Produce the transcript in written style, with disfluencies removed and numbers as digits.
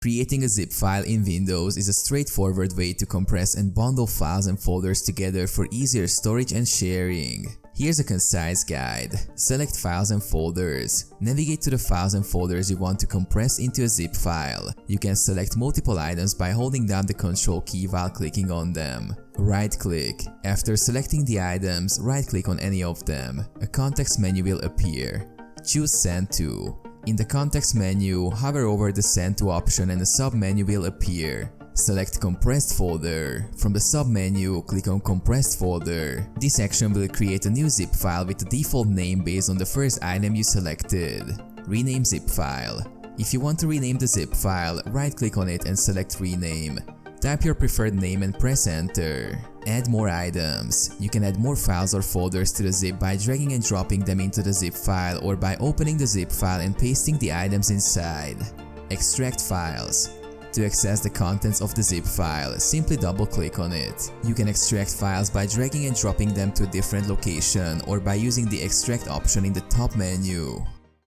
Creating a zip file in Windows is a straightforward way to compress and bundle files and folders together for easier storage and sharing. Here's a concise guide. Select files and folders. Navigate to the files and folders you want to compress into a zip file. You can select multiple items by holding down the Ctrl key while clicking on them. Right-click. After selecting the items, right-click on any of them. A context menu will appear. Choose Send To. In the context menu, hover over the Send To option and a sub-menu will appear. Select Compressed Folder. From the sub-menu, click on Compressed Folder. This action will create a new zip file with the default name based on the first item you selected. Rename zip file. If you want to rename the zip file, right-click on it and select Rename. Type your preferred name and press Enter. Add more items. You can add more files or folders to the zip by dragging and dropping them into the zip file or by opening the zip file and pasting the items inside. Extract files. To access the contents of the zip file, simply double-click on it. You can extract files by dragging and dropping them to a different location or by using the Extract option in the top menu.